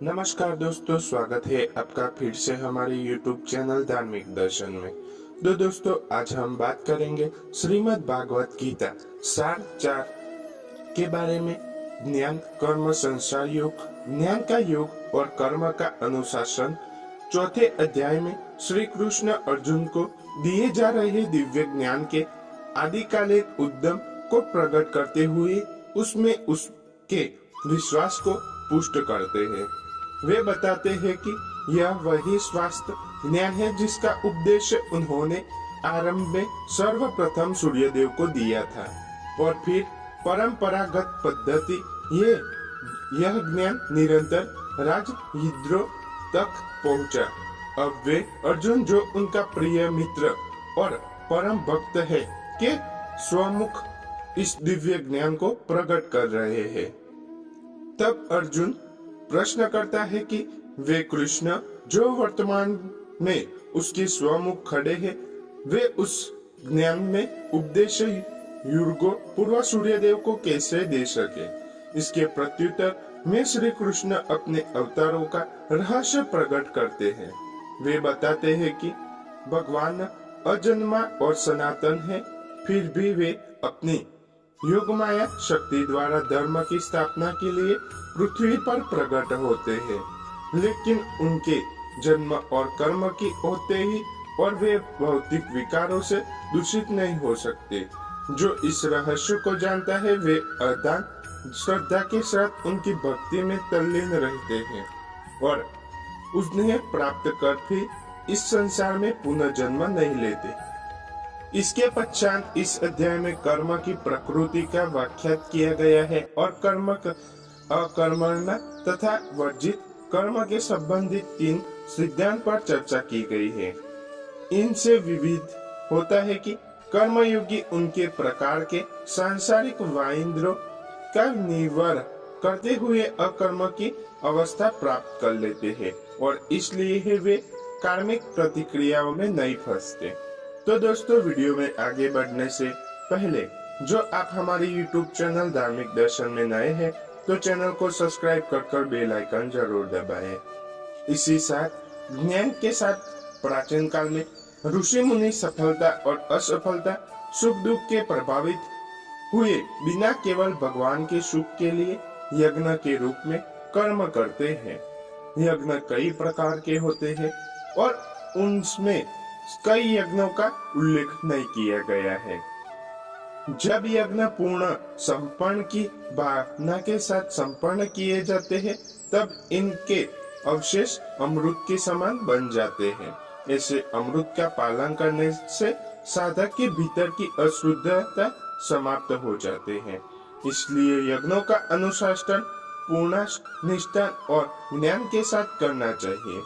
नमस्कार दोस्तों, स्वागत है आपका फिर से हमारे YouTube चैनल धार्मिक दर्शन में। तो दोस्तों, आज हम बात करेंगे श्रीमद् भागवत गीता सार 4 के बारे में। ज्ञान कर्म संसार योग, ज्ञान का योग और कर्म का अनुशासन। चौथे अध्याय में श्री कृष्ण अर्जुन को दिए जा रहे दिव्य ज्ञान के आदिकालिक उद्यम को प्रकट करते हुए उसमें उसके विश्वास को पुष्ट करते हैं। वे बताते हैं कि यह वही स्वास्थ्य ज्ञान है जिसका उपदेश उन्होंने आरंभ में सर्वप्रथम सूर्यदेव को दिया था और फिर परंपरागत पद्धति यह ज्ञान निरंतर राजहिद्रो तक पहुंचा। अब वे अर्जुन, जो उनका प्रिय मित्र और परम भक्त है, के स्वमुख इस दिव्य ज्ञान को प्रकट कर रहे हैं। तब अर्जुन प्रश्न करता है कि वे कृष्ण, जो वर्तमान में उसके स्वमुख खड़े हैं, वे उस ज्ञान में उपदेश युगो पूर्व सूर्यदेव को कैसे दे सके। इसके प्रत्युत्तर में श्री कृष्ण अपने अवतारों का रहस्य प्रकट करते हैं। वे बताते हैं कि भगवान अजन्मा और सनातन है, फिर भी वे अपनी योगमाया शक्ति द्वारा धर्म की स्थापना के लिए पृथ्वी पर प्रकट होते हैं, लेकिन उनके जन्म और कर्म की होते ही और वे भौतिक विकारों से दूषित नहीं हो सकते। जो इस रहस्य को जानता है, वे अदान श्रद्धा के साथ उनकी भक्ति में तल्लीन रहते हैं और उन्हें प्राप्त कर फिर इस संसार में पुनर्जन्म नहीं लेते। इसके पश्चात इस अध्याय में कर्म की प्रकृति का व्याख्यात किया गया है और कर्म अकर्मण्य तथा वर्जित कर्म के संबंधित 3 सिद्धांत पर चर्चा की गई है। इनसे विविध होता है कि कर्मयोगी उनके प्रकार के सांसारिक वाइंद्रों का निवार करते हुए अकर्म की अवस्था प्राप्त कर लेते हैं और इसलिए वे कार्मिक प्रतिक्रियाओं में नहीं फंसते। तो दोस्तों, वीडियो में आगे बढ़ने से पहले जो आप हमारे YouTube चैनल धार्मिक दर्शन में नए हैं, तो चैनल को सब्सक्राइब कर बेल आइकन जरूर दबाएं। इसी साथ ज्ञान के साथ प्राचीन काल में ऋषि मुनि सफलता और असफलता, सुख दुख के प्रभावित हुए बिना केवल भगवान के सुख के लिए यज्ञ के रूप में कर्म करते हैं। यज्ञ कई प्रकार के होते हैं और उनमें कई यज्ञों का उल्लेख नहीं किया गया है। जब यज्ञ पूर्ण संपन्न की भावना के साथ संपन्न किए जाते हैं, तब इनके अवशेष अमृत के समान बन जाते हैं। ऐसे अमृत का पालन करने से साधक के भीतर की अशुद्धता समाप्त हो जाते हैं। इसलिए यज्ञों का अनुशासन पूर्ण निष्ठा और ज्ञान के साथ करना चाहिए।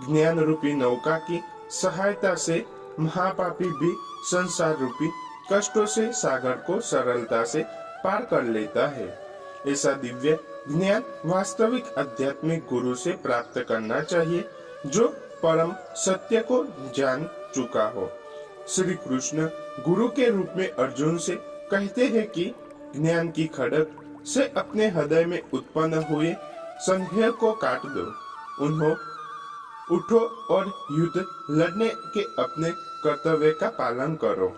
ज्ञान रूपी नौका की सहायता से महापापी भी संसार रूपी कष्टों से सागर को सरलता से पार कर लेता है। ऐसा दिव्य ज्ञान वास्तविक आध्यात्मिक गुरु से प्राप्त करना चाहिए, जो परम सत्य को जान चुका हो। श्री कृष्ण गुरु के रूप में अर्जुन से कहते हैं कि ज्ञान की खड़ग से अपने हृदय में उत्पन्न हुए संदेह को काट दो। उठो और युद्ध लड़ने के अपने कर्तव्य का पालन करो।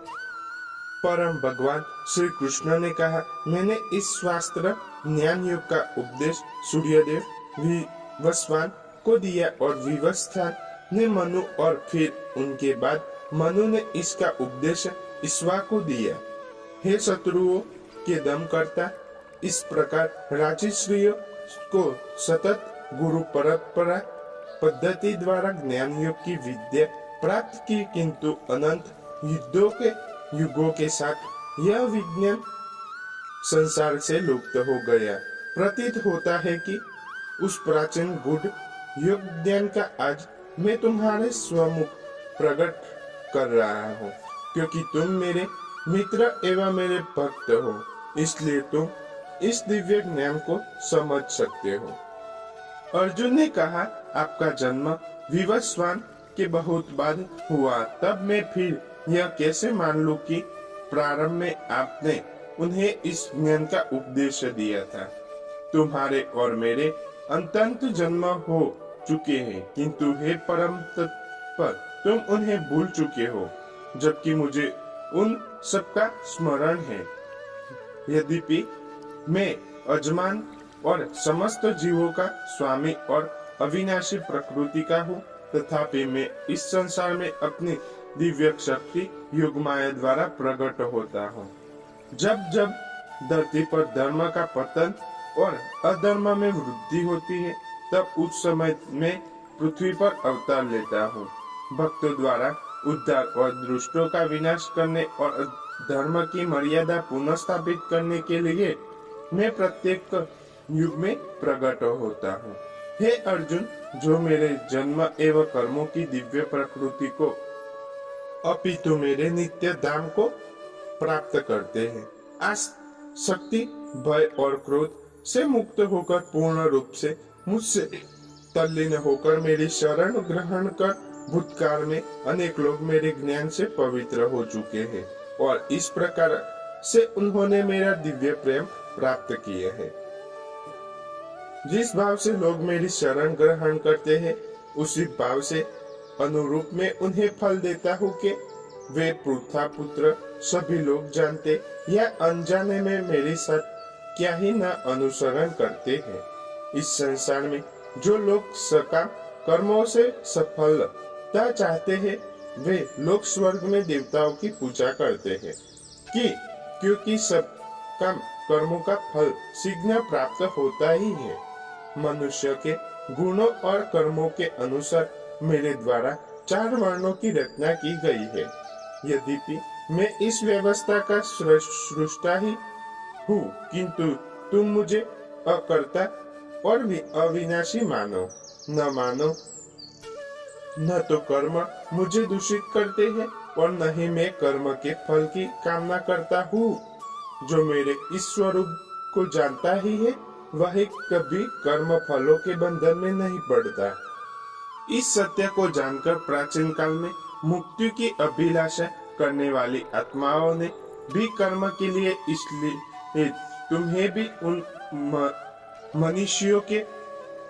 परम भगवान श्री कृष्ण ने कहा, मैंने इस शास्त्र ज्ञान युग का उपदेश सूर्यदेव विवस्वान को दिया और विवस्वान ने मनु और फिर उनके बाद मनु ने इसका उपदेश ईश्वा को दिया। हे शत्रुओं के दम करता, इस प्रकार राजश्रियों को सतत गुरु परंपरा पद्धति द्वारा ज्ञान योग की विद्या प्राप्त की, किंतु अनंत युगों के साथ यह विज्ञान संसार से लुप्त हो गया। प्रतीत होता है कि उस प्राचीन गुढ़ योग ज्ञान का आज मैं तुम्हारे स्वमुख प्रकट कर रहा हूँ, क्योंकि तुम मेरे मित्र एवं मेरे भक्त हो, इसलिए तुम इस दिव्य ज्ञान को समझ सकते हो। अर्जुन ने कहा, आपका जन्म विवस्वान के बहुत बाद हुआ, तब मैं फिर यह कैसे मान लूं कि प्रारंभ में आपने उन्हें इस ज्ञान का उपदेश दिया था। तुम्हारे और मेरे अनंत जन्म हो चुके हैं, किंतु हे परम तत्पर तुम उन्हें भूल चुके हो, जबकि मुझे उन सबका स्मरण है। यद्यपि मैं अजमान और समस्त जीवों का स्वामी और अविनाशी प्रकृति का हूँ, तथापि मैं इस संसार में अपनी दिव्य शक्ति युगमाया द्वारा प्रकट होता हूँ। जब जब धरती पर धर्म का पतन और अधर्म में वृद्धि होती है, तब उस समय मैं पृथ्वी पर अवतार लेता हूँ। भक्तों द्वारा उद्धार और दुष्टों का विनाश करने और धर्म की मर्यादा पुनः स्थापित करने के लिए मैं प्रत्येक युग में प्रकट होता हूँ। हे अर्जुन, जो मेरे जन्म एवं कर्मों की दिव्य प्रकृति को अपितु मेरे नित्य धाम को प्राप्त करते हैं, आसक्ति, भय और क्रोध से मुक्त होकर पूर्ण रूप से मुझसे तल्लीन होकर मेरी शरण ग्रहण कर भूतकाल में अनेक लोग मेरे ज्ञान से पवित्र हो चुके हैं और इस प्रकार से उन्होंने मेरा दिव्य प्रेम प्राप्त किया है। जिस भाव से लोग मेरी शरण ग्रहण करते हैं, उसी भाव से अनुरूप में उन्हें फल देता हूँ कि वे पृथा पुत्र सभी लोग जानते या अनजाने में मेरे साथ क्या ही न अनुसरण करते हैं। इस संसार में जो लोग सकाम कर्मों से सफलता चाहते हैं, वे लोग स्वर्ग में देवताओं की पूजा करते हैं क्योंकि सब काम कर्मों का फल शीघ्र प्राप्त होता ही है। मनुष्य के गुणों और कर्मों के अनुसार मेरे द्वारा 4 वर्णों की रचना की गई है। यद्यपि मैं इस व्यवस्था का सृष्टा ही हूँ, किंतु तुम मुझे अकर्ता और अविनाशी मानो। न तो कर्म मुझे दूषित करते हैं और न ही मैं कर्म के फल की कामना करता हूँ। जो मेरे इस स्वरूप को जानता ही है, वह कभी कर्म फलों के बंधन में नहीं पड़ता। इस सत्य को जानकर प्राचीन काल में मुक्ति की अभिलाषा करने वाली आत्माओं ने भी कर्म के लिए, इसलिए तुम्हें भी उन मनुष्यों के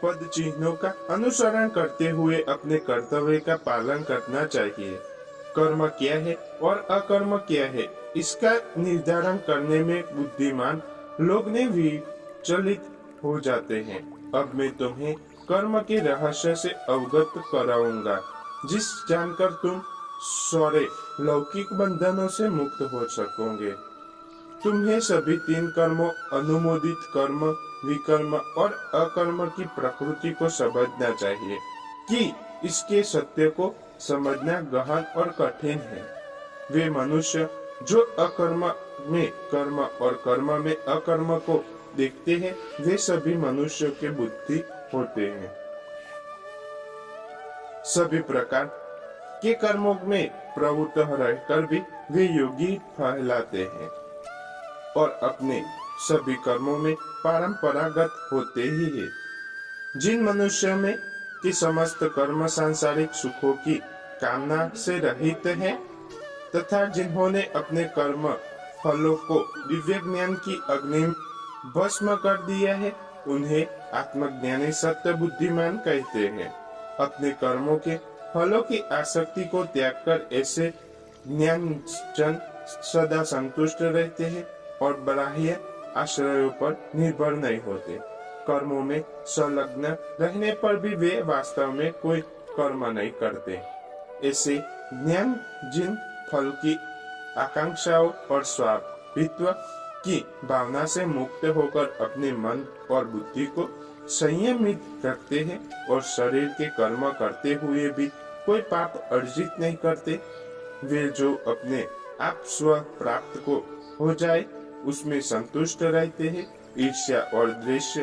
पद चिन्हों का अनुसरण करते हुए अपने कर्तव्य का पालन करना चाहिए। कर्म क्या है और अकर्म क्या है, इसका निर्धारण करने में बुद्धिमान लोग ने विचलित हो जाते हैं। अब मैं तुम्हें कर्म के रहस्य से अवगत कराऊंगा, जिस जानकर तुम सारे लौकिक बंधनों से मुक्त हो सकोगे। तुम्हें सभी 3 कर्मों, अनुमोदित कर्म, विकर्म और अकर्म की प्रकृति को समझना चाहिए कि इसके सत्य को समझना गहन और कठिन है। वे मनुष्य जो अकर्म में कर्म और कर्म में अकर्म को देखते हैं, वे सभी मनुष्य के बुद्धि होते हैं। सभी प्रकार के कर्मों में प्रवृत्त रहकर भी वे योगी फैलाते हैं और अपने सभी कर्मों में परंपरागत होते ही है। जिन मनुष्यों में कि समस्त कर्म सांसारिक सुखों की कामना से रहित हैं, तथा जिन्होंने अपने कर्म फलों को दिव्य ज्ञान की अग्नि भस्म कर दिया है, उन्हें आत्मज्ञानी सत्य बुद्धिमान कहते हैं। अपने कर्मों के फलों की आसक्ति को त्याग कर ऐसे ज्ञानजन सदा संतुष्ट रहते हैं और बाह्य आश्रयों पर निर्भर नहीं होते। कर्मों में संलग्न रहने पर भी वे वास्तव में कोई कर्म नहीं करते। ऐसे ज्ञान जिन फल की आकांक्षाओं और स्वाभित्व की भावना से मुक्त होकर अपने मन और बुद्धि को संयमित रखते हैं और शरीर के कर्म करते हुए भी कोई पाप अर्जित नहीं करते, वे जो अपने आप स्व प्राप्त को हो जाए उसमें संतुष्ट रहते हैं, ईर्ष्या और द्वेष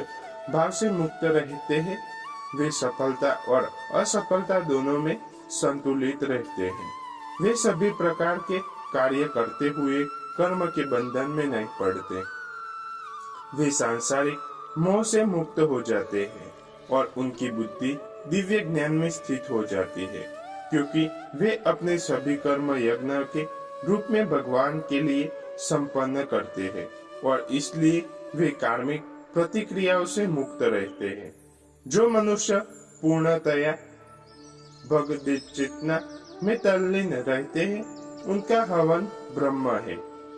भाव से मुक्त रहते हैं। वे सफलता और असफलता दोनों में संतुलित रहते हैं। वे सभी प्रकार के कार्य करते हुए कर्म के बंधन में नहीं पड़ते। वे सांसारिक मोह से मुक्त हो जाते हैं और उनकी बुद्धि दिव्य ज्ञान में स्थित हो जाती है, क्योंकि वे अपने सभी कर्म यज्ञ के रूप में भगवान के लिए संपन्न करते हैं और इसलिए वे कार्मिक प्रतिक्रियाओं से मुक्त रहते हैं। जो मनुष्य पूर्णतया भगवत चेतना में तल्लीन रहते हैं, उनका हवन ब्रह्म है,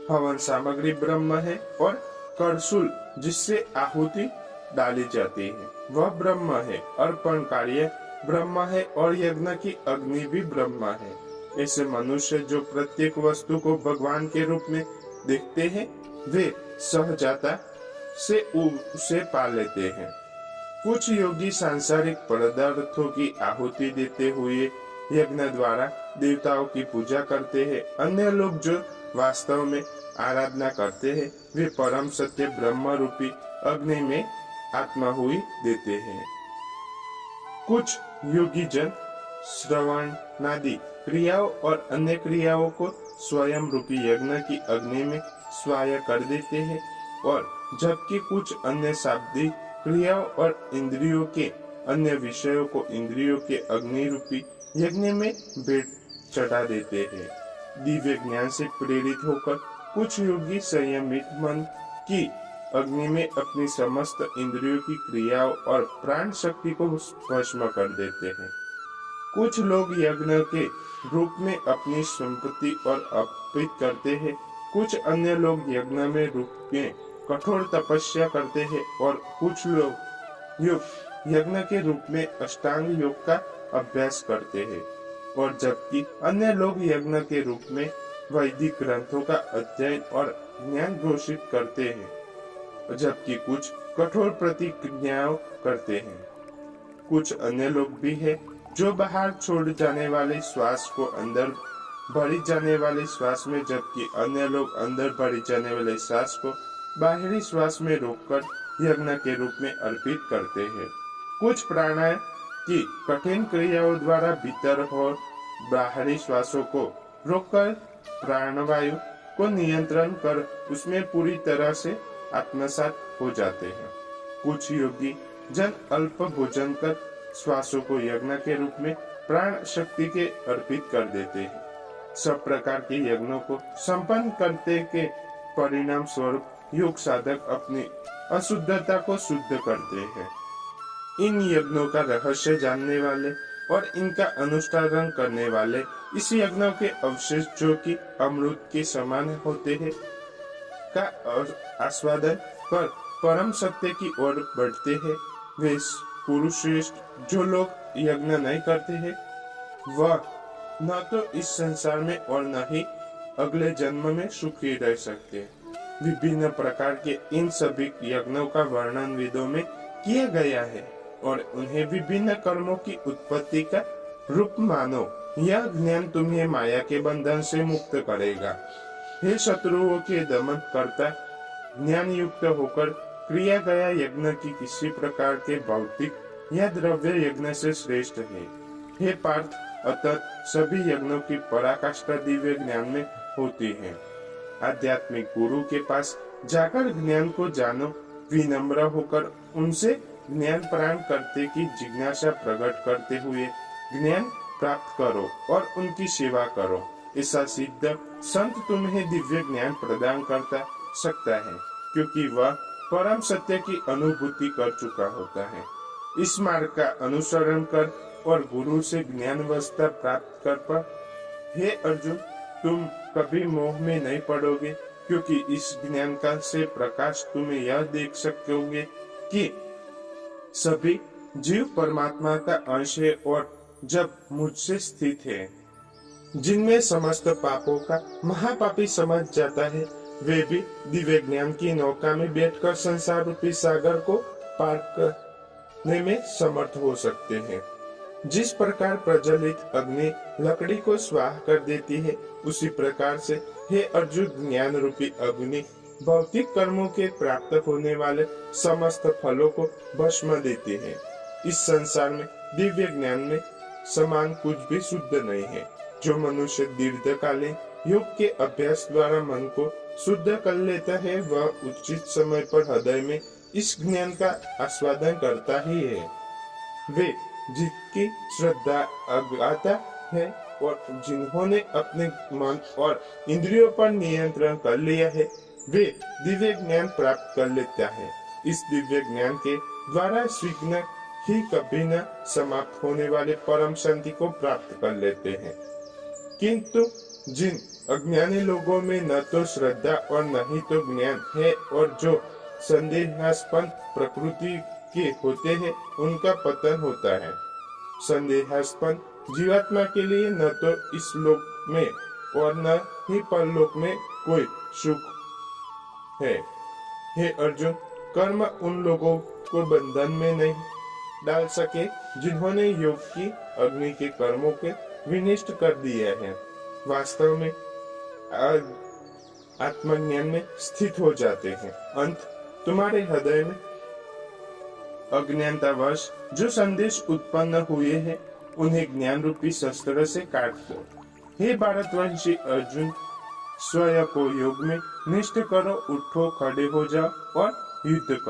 हवन सामग्री ब्रह्म है, और करसूल जिससे आहुति डाली जाती है वह ब्रह्म है, अर्पण कार्य ब्रह्म है, और यज्ञ की अग्नि भी ब्रह्म है। ऐसे मनुष्य जो प्रत्येक वस्तु को भगवान के रूप में देखते हैं, वे सहजाता से उसे पा लेते हैं। कुछ योगी सांसारिक पदार्थों की आहुति देते हुए यज्ञ द्वारा देवताओं की पूजा करते हैं। अन्य लोग जो वास्तव में आराधना करते हैं, वे परम सत्य ब्रह्म रूपी अग्नि में आत्माहुति देते हैं। कुछ योगी जन श्रवण नादि क्रियाओं और अन्य क्रियाओं को स्वयं रूपी यज्ञ की अग्नि में स्वाय कर देते हैं, और जबकि कुछ अन्य शाब्दिक क्रियाओं और इंद्रियों के अन्य विषयों को इंद्रियों के अग्नि रूपी यज्ञ में भेंट चढ़ा देते हैं। दिव्य ज्ञान से प्रेरित होकर कुछ योगी संयमित मन की अग्नि में अपनी समस्त इंद्रियों की क्रियाओं और प्राण शक्ति को भस्म कर देते हैं। कुछ लोग यज्ञ के रूप में अपनी संपत्ति और अर्पित करते हैं। कुछ अन्य लोग यज्ञ में रूप में कठोर तपस्या करते हैं, और कुछ लोग यज्ञ के रूप में अष्टांग योग का अभ्यास करते हैं, और जबकि अन्य लोग यज्ञ के रूप में वैदिक ग्रंथों का अध्ययन और ज्ञान घोषित करते हैं, जबकि कुछ कठोर प्रतिज्ञाएं करते हैं। कुछ अन्य लोग भी हैं जो बाहर छोड़ जाने वाले श्वास को अंदर भरी जाने वाले श्वास में, जबकि अन्य लोग अंदर भरी जाने वाले श्वास को बाहरी श्वास में रोककर यज्ञ के रूप में अर्पित करते हैं। कुछ प्राणायाम की कठिन क्रियाओं द्वारा भीतर और बाहरी श्वासों को रोककर प्राणवायु को नियंत्रण कर उसमें पूरी तरह से आत्मसात हो जाते हैं। कुछ योगी जन अल्प भोजन कर श्वासों को यज्ञ के रूप में प्राण शक्ति के अर्पित कर देते हैं। सब प्रकार के यज्ञों को संपन्न करते के परिणाम स्वरूप योग साधक अपनी अशुद्धता को शुद्ध करते हैं। इन यज्ञों का रहस्य जानने वाले और इनका अनुष्ठान करने वाले इस यज्ञों के अवशेष जो कि अमृत के समान होते हैं का आस्वादन कर परम सत्य की ओर बढ़ते हैं। वे पुरुष श्रेष्ठ जो लोग यज्ञ नहीं करते हैं, वह न तो इस संसार में और न ही अगले जन्म में सुखी रह सकते। विभिन्न प्रकार के इन सभी यज्ञों का वर्णन वेदों में किया गया है, और उन्हें विभिन्न कर्मों की उत्पत्ति का रूप मानो। यह ज्ञान तुम्हें माया के बंधन से मुक्त करेगा। हे शत्रुओं के दमन करता ज्ञान युक्त होकर क्रिया गया यज्ञ की किसी प्रकार के भौतिक या द्रव्य यज्ञ से श्रेष्ठ है। हे पार्थ, अतः सभी यज्ञों की पराकाष्ठा दिव्य ज्ञान में होती है। आध्यात्मिक गुरु के पास जाकर ज्ञान को जानो, विनम्र होकर उनसे ज्ञान प्रदान करते की जिज्ञासा प्रकट करते हुए ज्ञान प्राप्त करो और उनकी सेवा करो। ऐसा सिद्ध संत तुम्हें दिव्य ज्ञान प्रदान करता सकता है, क्योंकि वह परम सत्य की अनुभूति कर चुका होता है। इस मार्ग का अनुसरण कर और गुरु से ज्ञान अवस्था प्राप्त कर पर हे अर्जुन, तुम कभी मोह में नहीं पड़ोगे, क्योंकि इस ज्ञान का से प्रकाश तुम्हें यह देख सकोगे कि सभी जीव परमात्मा का अंश है और जब मुझसे स्थित है। जिनमें समस्त पापों का महापापी समझ जाता है, वे भी दिव्य ज्ञान की नौका में बैठकर संसार रूपी सागर को पार करने में समर्थ हो सकते हैं। जिस प्रकार प्रज्वलित अग्नि लकड़ी को स्वाह कर देती है, उसी प्रकार से हे अर्जुन, ज्ञान रूपी अग्नि भौतिक कर्मों के प्राप्त होने वाले समस्त फलों को भस्म देती है। इस संसार में दिव्य ज्ञान में समान कुछ भी शुद्ध नहीं है। जो मनुष्य दीर्घकालीन योग के अभ्यास द्वारा मन को शुद्ध कर लेता है, वह उचित समय पर हृदय में इस ज्ञान का आस्वादन करता ही है। वे जिनकी श्रद्धा अज्ञाता है और जिन्होंने अपने मन और इंद्रियों पर नियंत्रण कर लिया है, वे दिव्य ज्ञान प्राप्त कर लेता है। इस दिव्य ज्ञान के द्वारा शीघ्र ही कभी न समाप्त होने वाले परम शांति को प्राप्त कर लेते हैं। किंतु जिन अज्ञानी लोगों में न तो श्रद्धा और न ही तो ज्ञान है और जो संदेहास्पद प्रकृति के होते हैं, उनका पतन होता है। संदेहास्पद जीवात्मा के लिए न तो इस लोक में और न ही परलोक में कोई सुख है। हे अर्जुन, कर्म उन लोगों को बंधन में नहीं डाल सके जिन्होंने योग की अग्नि के कर्मों के विनिष्ट कर दिया है। वास्तव में आत्मज्ञान में स्थित हो जाते हैं। अंत तुम्हारे हृदय में अज्ञानतावश जो संदेश उत्पन्न हुए हैं, उन्हें ज्ञान रूपी शस्त्र से काट दो। हे भारतवंशी अर्जुन, स्वयं को योग में निष्ठ करो, उठो, खड़े हो जाओ और युद्ध करो।